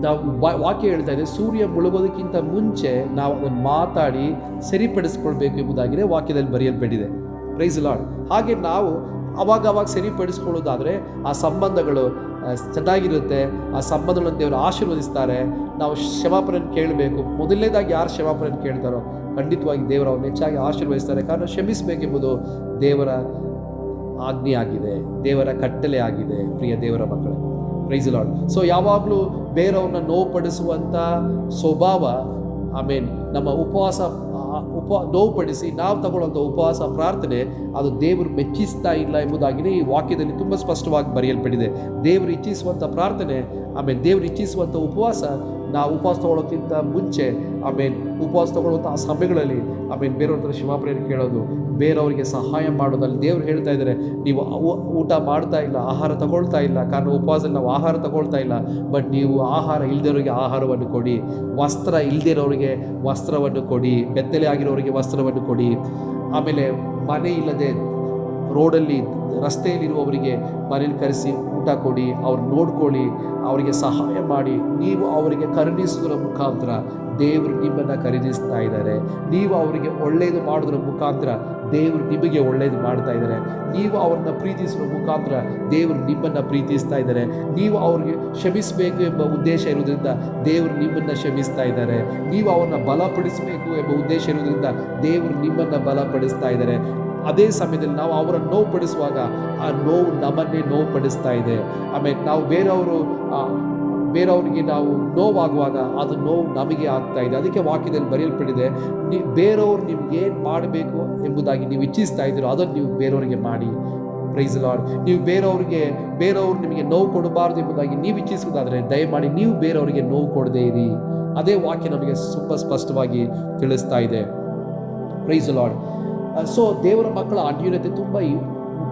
Speaker 1: ನಾವು ವಾಕ್ಯ ಹೇಳ್ತಾ ಇದೆ, ಸೂರ್ಯ ಮುಳುಗೋದಕ್ಕಿಂತ ಮುಂಚೆ ನಾವು ಅದನ್ನು ಮಾತಾಡಿ ಸರಿಪಡಿಸ್ಕೊಳ್ಬೇಕು ಎಂಬುದಾಗಿದೆ ವಾಕ್ಯದಲ್ಲಿ ಬರೆಯಲ್ಪಟ್ಟಿದೆ. Praise lord. ಹಾಗೆ ನಾವು ಅವಾಗ ಸರಿಪಡಿಸ್ಕೊಳ್ಳೋದಾದರೆ ಆ ಸಂಬಂಧಗಳು ಚೆನ್ನಾಗಿರುತ್ತೆ. ಆ ಸಂಬಂಧಗಳನ್ನು ದೇವರು ಆಶೀರ್ವದಿಸ್ತಾರೆ. ನಾವು ಕ್ಷಮಾಪಣೆಯನ್ನು ಕೇಳಬೇಕು. ಮೊದಲನೇದಾಗಿ ಯಾರು ಕ್ಷಮಾಪಣೆಯನ್ನು ಕೇಳ್ತಾರೋ ಖಂಡಿತವಾಗಿ ದೇವರು ಅವ್ರನ್ನ ಹೆಚ್ಚಾಗಿ ಆಶೀರ್ವದಿಸ್ತಾರೆ. ಕಾರಣ ಕ್ಷಮಿಸಬೇಕೆಂಬುದು ದೇವರ ಆಜ್ಞೆ ಆಗಿದೆ, ದೇವರ ಕಟ್ಟಲೆ ಆಗಿದೆ. ಪ್ರಿಯ ದೇವರ ಮಕ್ಕಳೇ, ಪ್ರೈಸ್ ಲಾರ್ಡ್. ಸೊ ಯಾವಾಗಲೂ ಬೇರೆಯವ್ರನ್ನ ನೋವುಪಡಿಸುವಂಥ ಸ್ವಭಾವ, ಆಮೇಲೆ ನಮ್ಮ ನೋವುಪಡಿಸಿ ನಾವು ತಗೊಳ್ಳುವಂಥ ಉಪವಾಸ ಪ್ರಾರ್ಥನೆ, ಅದು ದೇವರು ಮೆಚ್ಚಿಸ್ತಾ ಇಲ್ಲ ಎಂಬುದಾಗಿಯೇ ಈ ವಾಕ್ಯದಲ್ಲಿ ತುಂಬ ಸ್ಪಷ್ಟವಾಗಿ ಬರೆಯಲ್ಪಟ್ಟಿದೆ. ದೇವರು ಇಚ್ಛಿಸುವಂಥ ಪ್ರಾರ್ಥನೆ, ಆಮೇಲೆ ದೇವರು ಇಚ್ಛಿಸುವಂಥ ಉಪವಾಸ, ನಾವು ಉಪವಾಸ ತಗೊಳ್ಳೋಕ್ಕಿಂತ ಮುಂಚೆ, ಆಮೇಲೆ ಉಪವಾಸ ತಗೊಳ್ಳುವಂಥ ಆ ಸಮಯಗಳಲ್ಲಿ ಆಮೇಲೆ ಬೇರೆಯವ್ರ ಹತ್ರ ಕ್ಷಮಾಪಣೆ ಕೇಳೋದು, ಬೇರೆಯವರಿಗೆ ಸಹಾಯ ಮಾಡೋದಲ್ಲಿ ದೇವರು ಹೇಳ್ತಾ ಇದ್ದಾರೆ, ನೀವು ಊಟ ಮಾಡ್ತಾ ಇಲ್ಲ, ಆಹಾರ ತಗೊಳ್ತಾ ಇಲ್ಲ, ಕಾರಣ ಉಪವಾಸದಲ್ಲಿ ನಾವು ಆಹಾರ ತಗೊಳ್ತಾ ಇಲ್ಲ, ಬಟ್ ನೀವು ಆಹಾರ ಇಲ್ಲದಿರೋರಿಗೆ ಆಹಾರವನ್ನು ಕೊಡಿ, ವಸ್ತ್ರ ಇಲ್ಲದಿರೋರಿಗೆ ವಸ್ತ್ರವನ್ನು ಕೊಡಿ, ಬೆತ್ತಲೆ ಆಗಿರೋರಿಗೆ ವಸ್ತ್ರವನ್ನು ಕೊಡಿ. ಆಮೇಲೆ ಮನೆ ಇಲ್ಲದೆ ರೋಡಲ್ಲಿ, ರಸ್ತೆಯಲ್ಲಿರುವವರಿಗೆ ಮನೇಲಿ ಕರೆಸಿ ಊಟ ಕೊಡಿ, ಅವ್ರು ನೋಡ್ಕೊಳ್ಳಿ, ಅವರಿಗೆ ಸಹಾಯ ಮಾಡಿ. ನೀವು ಅವರಿಗೆ ಕರುಣಿಸುವುದರ ಮುಖಾಂತರ ದೇವರು ನಿಮ್ಮನ್ನು ಖರೀದಿಸ್ತಾ ಇದ್ದಾರೆ. ನೀವು ಅವರಿಗೆ ಒಳ್ಳೆಯದು ಮಾಡೋದ್ರ ಮುಖಾಂತರ ದೇವರು ನಿಮಗೆ ಒಳ್ಳೆಯದು ಮಾಡ್ತಾ ಇದ್ದಾರೆ. ನೀವು ಅವ್ರನ್ನ ಪ್ರೀತಿಸುವ ಮುಖಾಂತರ ದೇವರು ನಿಮ್ಮನ್ನು ಪ್ರೀತಿಸ್ತಾ ಇದ್ದಾರೆ. ನೀವು ಅವ್ರಿಗೆ ಕ್ಷಮಿಸಬೇಕು ಎಂಬ ಉದ್ದೇಶ ಇರೋದ್ರಿಂದ ದೇವರು ನಿಮ್ಮನ್ನು ಕ್ಷಮಿಸ್ತಾ ಇದ್ದಾರೆ. ನೀವು ಅವ್ರನ್ನ ಬಲಪಡಿಸಬೇಕು ಎಂಬ ಉದ್ದೇಶ ಇರೋದ್ರಿಂದ ದೇವರು ನಿಮ್ಮನ್ನು ಬಲಪಡಿಸ್ತಾ ಇದ್ದಾರೆ. ಅದೇ ಸಮಯದಲ್ಲಿ ನಾವು ಅವರನ್ನು ನೋವುಪಡಿಸುವಾಗ ಆ ನೋವು ನಮ್ಮನ್ನೇ ನೋವುಪಡಿಸ್ತಾ ಇದೆ. ಆಮೇಲೆ ನಾವು ಬೇರೆಯವರಿಗೆ ನಾವು ನೋವಾಗುವಾಗ ಅದು ನೋವು ನಮಗೆ ಆಗ್ತಾ ಇದೆ. ಅದಕ್ಕೆ ವಾಕ್ಯದಲ್ಲಿ ಬರೆಯಲ್ಪಟ್ಟಿದೆ, ಬೇರೆಯವರು ನಿಮ್ಗೇನು ಮಾಡಬೇಕು ಎಂಬುದಾಗಿ ನೀವು ಇಚ್ಛಿಸ್ತಾ ಇದ್ದೀರೋ ಅದನ್ನು ನೀವು ಬೇರೆಯವರಿಗೆ ಮಾಡಿ. Praise lord. ನೀವು ಬೇರೆಯವರು ನಿಮಗೆ ನೋವು ಕೊಡಬಾರ್ದು ಎಂಬುದಾಗಿ ನೀವು ಇಚ್ಛಿಸುವುದಾದರೆ ದಯಮಾಡಿ ನೀವು ಬೇರೆಯವರಿಗೆ ನೋವು ಕೊಡದೇ ಇರಿ. ಅದೇ ವಾಕ್ಯ ನಮಗೆ ತುಂಬ ಸ್ಪಷ್ಟವಾಗಿ ತಿಳಿಸ್ತಾ ಇದೆ. Praise lord. ಸೊ ದೇವರ ಮಕ್ಕಳ ಅನ್ಯೋನ್ಯತೆ ತುಂಬ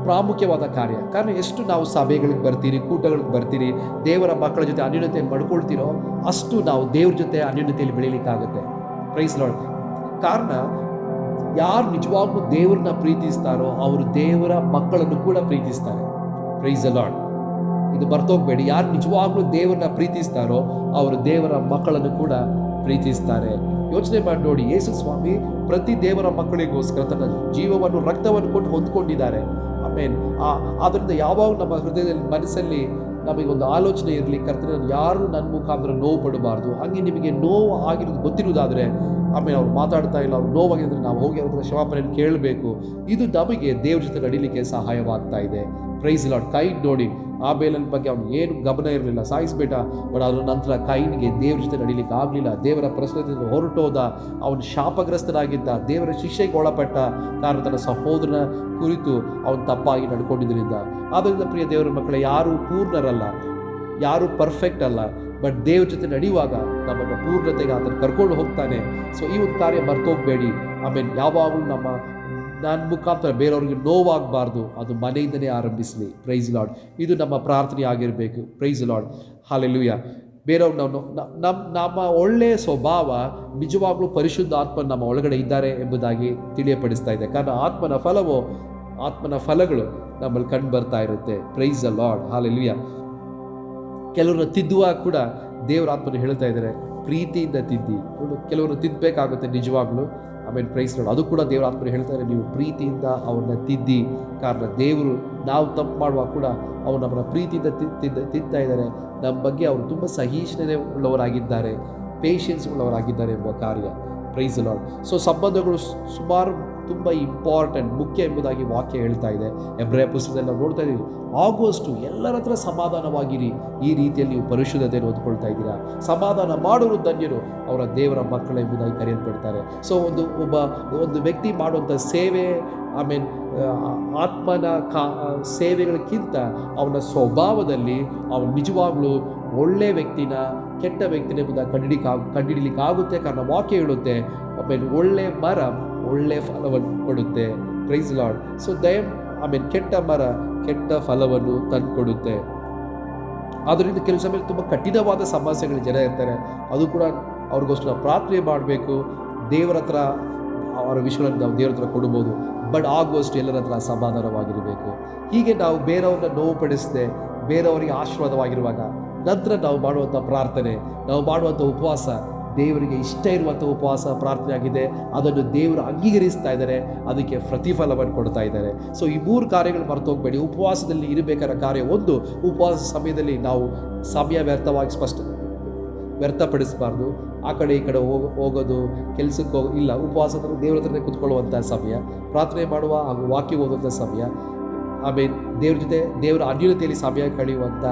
Speaker 1: ಪ್ರಾಮುಖ್ಯವಾದ ಕಾರ್ಯ. ಕಾರಣ ಎಷ್ಟು ನಾವು ಸಭೆಗಳಿಗೆ ಬರ್ತೀರಿ, ಕೂಟಗಳಿಗೆ ಬರ್ತೀರಿ, ದೇವರ ಮಕ್ಕಳ ಜೊತೆ ಅನ್ಯೋನ್ಯತೆಯನ್ನು ಮಾಡ್ಕೊಳ್ತೀರೋ ಅಷ್ಟು ನಾವು ದೇವ್ರ ಜೊತೆ ಅನ್ಯೋನ್ಯತೆಯಲ್ಲಿ ಬೆಳೀಲಿಕ್ಕಾಗುತ್ತೆ. Price Lord. ಕಾರಣ ಯಾರು ನಿಜವಾಗ್ಲೂ ದೇವರನ್ನ ಪ್ರೀತಿಸ್ತಾರೋ ಅವರು ದೇವರ ಮಕ್ಕಳನ್ನು ಕೂಡ ಪ್ರೀತಿಸ್ತಾರೆ. Price lord. ಇದು ಬರ್ತೋಗ್ಬೇಡಿ. ಯಾರು ನಿಜವಾಗ್ಲೂ ದೇವರನ್ನ ಪ್ರೀತಿಸ್ತಾರೋ ಅವರು ದೇವರ ಮಕ್ಕಳನ್ನು ಕೂಡ ಪ್ರೀತಿಸ್ತಾರೆ. ಯೋಚನೆ ಮಾಡಿ ನೋಡಿ, ಯೇಸು ಸ್ವಾಮಿ ಪ್ರತಿ ದೇವರ ಮಕ್ಕಳಿಗೋಸ್ಕರ ತನ್ನ ಜೀವವನ್ನು, ರಕ್ತವನ್ನು ಕೊಟ್ಟು ಹೊಂದ್ಕೊಂಡಿದ್ದಾರೆ. ಆಮೇಲೆ ಆದ್ದರಿಂದ ಯಾವಾಗ ನಮ್ಮ ಹೃದಯದಲ್ಲಿ, ಮನಸ್ಸಲ್ಲಿ ನಮಗೊಂದು ಆಲೋಚನೆ ಇರಲಿ, ಕರ್ತನ ಯಾರು ನನ್ನ ಮುಖಾಂತರ ನೋವು ಪಡಬಾರ್ದು. ಹಾಗೆ ನಿಮಗೆ ನೋವು ಆಗಿರೋದು ಗೊತ್ತಿರುವುದಾದರೆ, ಆಮೇಲೆ ಅವ್ರು ಮಾತಾಡ್ತಾ ಇಲ್ಲ, ಅವ್ರು ನೋವಾಗಿದ್ರೆ ನಾವು ಹೋಗಿ ಅವ್ರ ಕ್ಷಮಾಪಣೆಯನ್ನು ಕೇಳಬೇಕು. ಇದು ನಮಗೆ ದೇವ್ರ ಜೊತೆ ನಡೀಲಿಕ್ಕೆ ಸಹಾಯವಾಗ್ತಾ ಇದೆ. Praise lord. ಕೈ ನೋಡಿ, ಆ ಬೇಲನ ಬಗ್ಗೆ ಅವನು ಏನು ಗಮನ ಇರಲಿಲ್ಲ, ಸಾಯಿಸಬೇಡ. ಬಟ್ ಅದರ ನಂತರ ಕೈನ್ಗೆ ದೇವ್ರ ಜೊತೆ ನಡೀಲಿಕ್ಕೆ ಆಗಲಿಲ್ಲ, ದೇವರ ಪ್ರಶ್ನೆಯಿಂದ ಹೊರಟೋದ, ಅವನು ಶಾಪಗ್ರಸ್ತನಾಗಿದ್ದ, ದೇವರ ಶಿಕ್ಷೆಗೆ ಒಳಪಟ್ಟ ಕಾರಣ ತನ್ನ ಸಹೋದರನ ಕುರಿತು ಅವನು ತಪ್ಪಾಗಿ ನಡ್ಕೊಂಡಿದ್ದರಿಂದ. ಆದ್ದರಿಂದ ಪ್ರಿಯ ದೇವರ ಮಕ್ಕಳೇ, ಯಾರೂ ಪೂರ್ಣರಲ್ಲ, ಯಾರೂ ಪರ್ಫೆಕ್ಟ್ ಅಲ್ಲ, ಬಟ್ ದೇವ್ರ ಜೊತೆ ನಡೆಯುವಾಗ ನಮ್ಮನ್ನು ಪೂರ್ಣತೆಗೆ ಆತನ ಕರ್ಕೊಂಡು ಹೋಗ್ತಾನೆ. ಸೊ ಈ ಒಂದು ಕಾರ್ಯ ಮರ್ತೋಗ್ಬೇಡಿ. ಆಮೇಲೆ ಯಾವಾಗಲೂ ನನ್ನ ಮುಖಾಂತರ ಬೇರೆಯವ್ರಿಗೆ ನೋವಾಗಬಾರ್ದು, ಅದು ಮನೆಯಿಂದನೇ ಆರಂಭಿಸಲಿ. Price lord. ಇದು ನಮ್ಮ ಪ್ರಾರ್ಥನೆ ಆಗಿರಬೇಕು. Praise lord. ಹಲ್ಲೆಲೂಯಾ. ಬೇರೆಯವ್ರು ನಮ್ಮ ಒಳ್ಳೆಯ ಸ್ವಭಾವ ನಿಜವಾಗ್ಲೂ ಪರಿಶುದ್ಧ ಆತ್ಮ ನಮ್ಮ ಒಳಗಡೆ ಇದ್ದಾರೆ ಎಂಬುದಾಗಿ ತಿಳಿಯಪಡಿಸ್ತಾ ಇದೆ. ಕಾರಣ ಆತ್ಮನ ಫಲಗಳು ನಮ್ಮಲ್ಲಿ ಕಂಡು ಬರ್ತಾ ಇರುತ್ತೆ. Price the lord. ಹಲ್ಲೆಲೂಯಾ. ಕೆಲವ್ರನ್ನ ತಿದ್ದುವಾಗ ಕೂಡ ದೇವರ ಆತ್ಮನ ಹೇಳ್ತಾ ಇದ್ದಾರೆ, ಪ್ರೀತಿಯಿಂದ ತಿದ್ದಿ. ಕೆಲವರು ತಿದ್ದಬೇಕಾಗುತ್ತೆ ನಿಜವಾಗ್ಲೂ. ಆಮೇಲೆ ಪ್ರೈಸ್ ಲಾರ್ಡ್. ಅದು ಕೂಡ ದೇವರ ಆತ್ಮನ ಹೇಳ್ತಾ ಇದ್ದಾರೆ, ನೀವು ಪ್ರೀತಿಯಿಂದ ಅವ್ರನ್ನ ತಿದ್ದಿ. ಕಾರಣ ದೇವರು ನಾವು ತಪ್ಪು ಮಾಡುವಾಗ ಕೂಡ ಅವ್ರು ನಮ್ಮನ್ನ ಪ್ರೀತಿಯಿಂದ ತಿದ್ತಾ ಇದ್ದಾರೆ. ನಮ್ಮ ಬಗ್ಗೆ ಅವರು ತುಂಬ ಸಹಿಷ್ಣುತೆ ಉಳ್ಳವರಾಗಿದ್ದಾರೆ, ಪೇಷನ್ಸ್ ಉಳ್ಳವರಾಗಿದ್ದಾರೆ ಎಂಬ ಕಾರ್ಯ. Price lord. ಸೊ ಸಂಬಂಧಗಳು ಸುಮಾರು ತುಂಬ ಇಂಪಾರ್ಟೆಂಟ್, ಮುಖ್ಯ ಎಂಬುದಾಗಿ ವಾಕ್ಯ ಹೇಳ್ತಾ ಇದೆ. ಹೆಬ್ರೆಯ ಪುಸ್ತಕದಲ್ಲಿ ನಾವು ನೋಡ್ತಾ ಇದ್ದೀವಿ, ಆಗುವಷ್ಟು ಎಲ್ಲರ ಹತ್ರ ಸಮಾಧಾನವಾಗಿರಿ, ಈ ರೀತಿಯಲ್ಲಿ ನೀವು ಪರಿಶುದ್ಧತೆಯನ್ನು ಹೊಂದ್ಕೊಳ್ತಾ ಇದ್ದೀರಾ. ಸಮಾಧಾನ ಮಾಡೋರು ಧನ್ಯರು, ಅವರ ದೇವರ ಮಕ್ಕಳು ಎಂಬುದಾಗಿ ಕರೆಯಲ್ಪಡ್ತಾರೆ. ಸೊ ಒಂದು ವ್ಯಕ್ತಿ ಮಾಡುವಂಥ ಸೇವೆ, ಆಮೇಲೆ ಆತ್ಮನ ಸೇವೆಗಳಕ್ಕಿಂತ ಅವನ ಸ್ವಭಾವದಲ್ಲಿ ಅವನು ನಿಜವಾಗ್ಲೂ ಒಳ್ಳೆಯ ವ್ಯಕ್ತಿನ ಕೆಟ್ಟ ವ್ಯಕ್ತಿನ ಎಂಬುದಾಗಿ ಕಂಡುಹಿಡಿಲಿಕ್ಕೆ ಆಗುತ್ತೆ. ಕಾರಣ ವಾಕ್ಯ ಹೇಳುತ್ತೆ, ಆಮೇಲೆ ಒಳ್ಳೆಯ ಮರ ಒಳ್ಳೆಯ ಫಲವನ್ನು ಕೊಡುತ್ತೆ. Price lord. ಸೊ ಆಮೇಲೆ ಕೆಟ್ಟ ಮರ ಕೆಟ್ಟ ಫಲವನ್ನು ತಂದು ಕೊಡುತ್ತೆ. ಆದ್ದರಿಂದ ಕೆಲವು ಸಮಯ ತುಂಬ ಕಠಿಣವಾದ ಸಮಸ್ಯೆಗಳು ಜನ ಇರ್ತಾರೆ, ಅದು ಕೂಡ ಅವ್ರಿಗೋಸ್ಕರ ಪ್ರಾರ್ಥನೆ ಮಾಡಬೇಕು. ದೇವರ ಹತ್ರ ಅವರ ವಿಷಯಗಳನ್ನು ನಾವು ದೇವರ ಹತ್ರ ಕೊಡ್ಬೋದು, ಬಟ್ ಆಗುವಷ್ಟು ಎಲ್ಲರ ಹತ್ರ ಸಮಾಧಾನವಾಗಿರಬೇಕು. ಹೀಗೆ ನಾವು ಬೇರೆಯವ್ರನ್ನ ನೋವುಪಡಿಸದೆ ಬೇರೆಯವರಿಗೆ ಆಶೀರ್ವಾದವಾಗಿರುವಾಗ ನಂತರ ನಾವು ಮಾಡುವಂಥ ಪ್ರಾರ್ಥನೆ, ನಾವು ಮಾಡುವಂಥ ಉಪವಾಸ ದೇವರಿಗೆ ಇಷ್ಟ ಇರುವಂಥ ಉಪವಾಸ ಪ್ರಾರ್ಥನೆ ಆಗಿದೆ. ಅದನ್ನು ದೇವರು ಅಂಗೀಕರಿಸ್ತಾ ಇದ್ದಾರೆ, ಅದಕ್ಕೆ ಪ್ರತಿಫಲವನ್ನು ಕೊಡ್ತಾ ಇದ್ದಾರೆ. ಸೊ ಈ 3 ಕಾರ್ಯಗಳು ಮರ್ತೋಗ್ಬೇಡಿ. ಉಪವಾಸದಲ್ಲಿ ಇರಬೇಕಾದ ಕಾರ್ಯ ಒಂದು, ಉಪವಾಸ ಸಮಯದಲ್ಲಿ ನಾವು ಸಮಯ ವ್ಯರ್ಥಪಡಿಸಬಾರ್ದು. ಆ ಕಡೆ ಈ ಕಡೆ ಹೋಗೋದು, ಕೆಲಸಕ್ಕೆ ಇಲ್ಲ. ಉಪವಾಸ ದೇವ್ರ ಹತ್ರನೇ ಕೂತ್ಕೊಳ್ಳುವಂಥ ಸಮಯ, ಪ್ರಾರ್ಥನೆ ಮಾಡುವ ಹಾಗೂ ವಾಕ್ಯ ಓದುವಂಥ ಸಮಯ, ಆಮೇಲೆ ದೇವ್ರ ಜೊತೆ ದೇವರ ಅನ್ಯೋನ್ಯತೆಯಲ್ಲಿ ಸಮಯ ಕಳೆಯುವಂಥ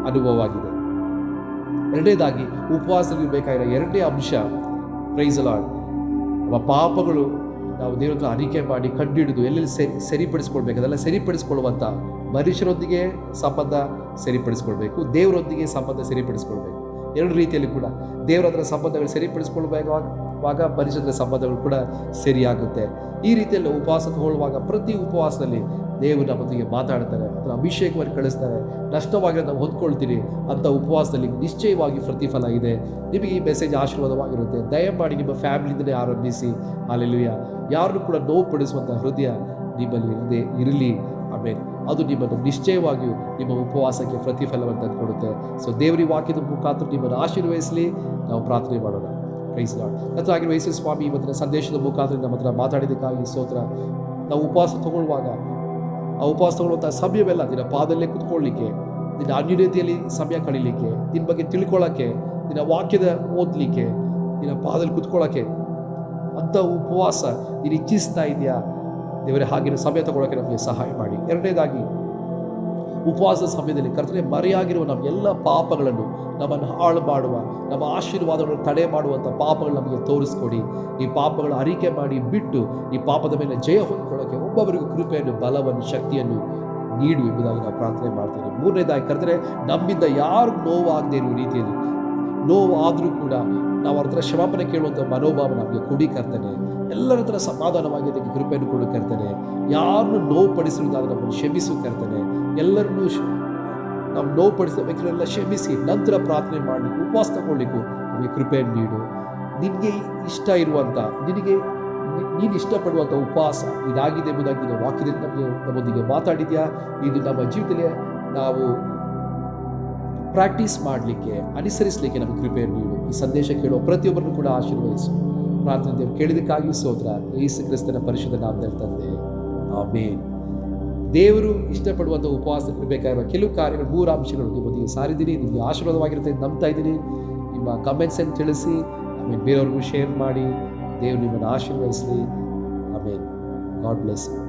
Speaker 1: ಅನುಭವ ಆಗಿದೆ. ಎರಡನೇದಾಗಿ ಉಪವಾಸದಲ್ಲಿ ಬೇಕಾಗಿರೋ ಎರಡನೇ ಅಂಶ, ಪ್ರೈಸ್ ಲಾರ್ಡ್, ನಮ್ಮ ಪಾಪಗಳು ನಾವು ದೇವ್ರ ಹತ್ರ ಅರಿಕೆ ಮಾಡಿ ಕಂಡುಹಿಡಿದು ಎಲ್ಲೆಲ್ಲಿ ಸರಿಪಡಿಸ್ಕೊಳ್ಬೇಕು, ಅದೆಲ್ಲ ಸರಿಪಡಿಸ್ಕೊಳ್ಳುವಂಥ ಮನುಷ್ಯರೊಂದಿಗೆ ಸಂಬಂಧ ಸರಿಪಡಿಸ್ಕೊಳ್ಬೇಕು, ದೇವರೊಂದಿಗೆ ಸಂಬಂಧ ಸರಿಪಡಿಸ್ಕೊಳ್ಬೇಕು. ಎರಡು ರೀತಿಯಲ್ಲಿ ಕೂಡ ದೇವರ ಹತ್ರ ಸಂಬಂಧಗಳು ಸರಿಪಡಿಸ್ಕೊಳ್ಬೇಕಾಗ ಮನುಷ್ಯರ ಸಂಬಂಧಗಳು ಕೂಡ ಸರಿಯಾಗುತ್ತೆ. ಈ ರೀತಿಯಲ್ಲಿ ಉಪವಾಸ ತಗೊಳ್ಳುವಾಗ ಪ್ರತಿ ಉಪವಾಸದಲ್ಲಿ ದೇವರು ನಮ್ಮೊಂದಿಗೆ ಮಾತಾಡ್ತಾರೆ, ಅದರ ಅಭಿಷೇಕವನ್ನು ಕಳಿಸ್ತಾರೆ. ನಷ್ಟವಾಗಿ ನಾವು ಹೊಂದ್ಕೊಳ್ತೀರಿ ಅಂಥ ಉಪವಾಸದಲ್ಲಿ ನಿಶ್ಚಯವಾಗಿ ಪ್ರತಿಫಲ ಇದೆ. ನಿಮಗೆ ಈ ಮೆಸೇಜ್ ಆಶೀರ್ವಾದವಾಗಿರುತ್ತೆ. ದಯಮಾಡಿ ನಿಮ್ಮ ಫ್ಯಾಮಿಲಿಯಿಂದಲೇ ಆರಂಭಿಸಿ. ಹಲ್ಲೆಲೂಯಾ. ಯಾರನ್ನೂ ಕೂಡ ನೋವು ಪಡಿಸುವಂಥ ಹೃದಯ ನಿಮ್ಮಲ್ಲಿ ಇರಲಿ. ಆಮೇಲೆ ಅದು ನಿಮ್ಮನ್ನು ನಿಶ್ಚಯವಾಗಿಯೂ ನಿಮ್ಮ ಉಪವಾಸಕ್ಕೆ ಪ್ರತಿಫಲವನ್ನು ತಂದುಕೊಡುತ್ತೆ. ಸೊ ದೇವರಿ ವಾಕ್ಯದ ಮುಖಾಂತರ ನಿಮ್ಮನ್ನು ಆಶೀರ್ವದಿಸಲಿ. ನಾವು ಪ್ರಾರ್ಥನೆ ಮಾಡೋಣ. Price lord. ಕರ್ತನಾಗಿರುವ ಯೇಸು ಸ್ವಾಮಿ, ಇವತ್ತಿನ ಸಂದೇಶದ ಮುಖಾಂತರ ನಮ್ಮ ಹತ್ರ ಮಾತಾಡಿದ್ದಕ್ಕಾಗಿ ಸ್ತೋತ್ರ. ನಾವು ಉಪವಾಸ ತಗೊಳ್ಳುವಾಗ ಆ ಉಪವಾಸ ತಗೊಳ್ಳುವಂಥ ಸಮಯವೆಲ್ಲ ನಿನ್ನ ಪಾದಲ್ಲೇ ಕೂತ್ಕೊಳ್ಳಿಕ್ಕೆ, ನಿನ್ನ ಅನ್ಯೋನ್ಯತೆಯಲ್ಲಿ ಸಮಯ ಕಳೀಲಿಕ್ಕೆ, ನಿನ್ನ ಬಗ್ಗೆ ತಿಳ್ಕೊಳ್ಳೋಕ್ಕೆ, ನಿನ್ನ ವಾಕ್ಯದ ಓದಲಿಕ್ಕೆ, ನಿನ್ನ ಪಾದದಲ್ಲಿ ಕೂತ್ಕೊಳ್ಳೋಕ್ಕೆ ಅಂಥ ಉಪವಾಸ ನೀನು ಇಚ್ಛಿಸ್ತಾ ಇದೆಯಾ ದೇವರೇ? ಹಾಗೆ ಸಮಯ ತಗೊಳ್ಳೋಕ್ಕೆ ನಮಗೆ ಸಹಾಯ ಮಾಡಿ. ಎರಡನೇದಾಗಿ ಉಪವಾಸದ ಸಮಯದಲ್ಲಿ ಕರ್ತನೆ ಮರೆಯಾಗಿರುವ ನಮ್ಮ ಎಲ್ಲ ಪಾಪಗಳನ್ನು, ನಮ್ಮನ್ನು ಹಾಳು ಮಾಡುವ, ನಮ್ಮ ಆಶೀರ್ವಾದಗಳನ್ನು ತಡೆ ಮಾಡುವಂಥ ಪಾಪಗಳು ನಮಗೆ ತೋರಿಸ್ಕೊಡಿ. ಈ ಪಾಪಗಳ ಅರಿಕೆ ಮಾಡಿ ಬಿಟ್ಟು ಈ ಪಾಪದ ಮೇಲೆ ಜಯ ಹೊಂದಿಕೊಳ್ಳೋಕ್ಕೆ ಒಬ್ಬೊಬ್ಬರಿಗೂ ಕೃಪೆಯನ್ನು, ಬಲವನ್ನು, ಶಕ್ತಿಯನ್ನು ನೀಡು ಎಂಬುದಾಗಿ ನಾವು ಪ್ರಾರ್ಥನೆ ಮಾಡ್ತೇವೆ. ಮೂರನೇದಾಗಿ ಕರ್ತನೆ ನಮ್ಮಿಂದ ಯಾರು ನೋವಾಗದೇ ಇರುವ ರೀತಿಯಲ್ಲಿ, ನೋವು ಆದರೂ ಕೂಡ ನಾವು ಅವ್ರ ಹತ್ರ ಕ್ಷಮಾಪಣೆ ಕೇಳುವಂಥ ಮನೋಭಾವ ನಮಗೆ ಕೊಡಿ ಕರ್ತನೆ. ಎಲ್ಲರ ಹತ್ರ ಸಮಾಧಾನವಾಗಿ ಅದಕ್ಕೆ ಕೃಪೆಯನ್ನು ಕೊಡು ಕರ್ತನೆ. ಯಾರನ್ನು ನೋವು ಪಡಿಸಿರುವುದಾದ್ರೆ ನಮ್ಮನ್ನು ಕ್ಷಮಿಸು ಕರ್ತನೆ. ಎಲ್ಲರನ್ನೂ ನಾವು ನೋವು ಪಡಿಸಿದ ವ್ಯಕ್ತಿಗಳೆಲ್ಲ ಕ್ಷಮಿಸಿ ನಂತರ ಪ್ರಾರ್ಥನೆ ಮಾಡಿ ಉಪವಾಸ ತಗೊಳ್ಳಿಕ್ಕೂ ನಮಗೆ ಕೃಪೆಯನ್ನು ನೀಡು. ನಿನಗೆ ಇಷ್ಟ ಇರುವಂಥ, ನೀನು ಇಷ್ಟಪಡುವಂಥ ಉಪವಾಸ ಇದಾಗಿದೆ ಎಂಬುದಾಗಿ ನೀನು ವಾಕ್ಯದಲ್ಲಿ ನಮ್ಮೊಂದಿಗೆ ಮಾತಾಡಿದ್ಯಾ. ಇದು ನಮ್ಮ ಜೀವಿತದಲ್ಲಿ ನಾವು ಪ್ರಾಕ್ಟೀಸ್ ಮಾಡಲಿಕ್ಕೆ, ಅನುಸರಿಸಲಿಕ್ಕೆ ನಮಗೆ ಕೃಪೆಯನ್ನು ನೀಡು. ಈ ಸಂದೇಶ ಕೇಳುವ ಪ್ರತಿಯೊಬ್ಬರನ್ನು ಕೂಡ ಆಶೀರ್ವದಿಸು. ಪ್ರಾರ್ಥನೆ ದೇವರು ಕೇಳಿದಕ್ಕಾಗಿ ಸ್ತೋತ್ರ. ಯೇಸು ಕ್ರಿಸ್ತನ ಪರಿಶುದ್ಧ ನಾಮದಲ್ಲಿ ತಂದೆ, ಆಮೇನ್. ದೇವರು ಇಷ್ಟಪಡುವಂಥ ಉಪವಾಸಕ್ಕೆ ಬೇಕಾಗಿರುವ ಕೆಲವು ಕಾರ್ಯಗಳು, 3 ಅಂಶಗಳು ನಿಮ್ಮೊಂದಿಗೆ ಸಾರಿದ್ದೀನಿ. ನಿಮಗೆ ಆಶೀರ್ವಾದವಾಗಿರುತ್ತೆ ಅಂತ ನಂಬ್ತಾ ಇದ್ದೀನಿ. ನಿಮ್ಮ ಕಮೆಂಟ್ಸನ್ನು ತಿಳಿಸಿ, ಆಮೇಲೆ ಬೇರೆಯವ್ರಿಗೂ ಶೇರ್ ಮಾಡಿ. ದೇವರು ನಿಮ್ಮನ್ನು ಆಶೀರ್ವದಿಸಲಿ. ಆಮೇನ್. God bless you.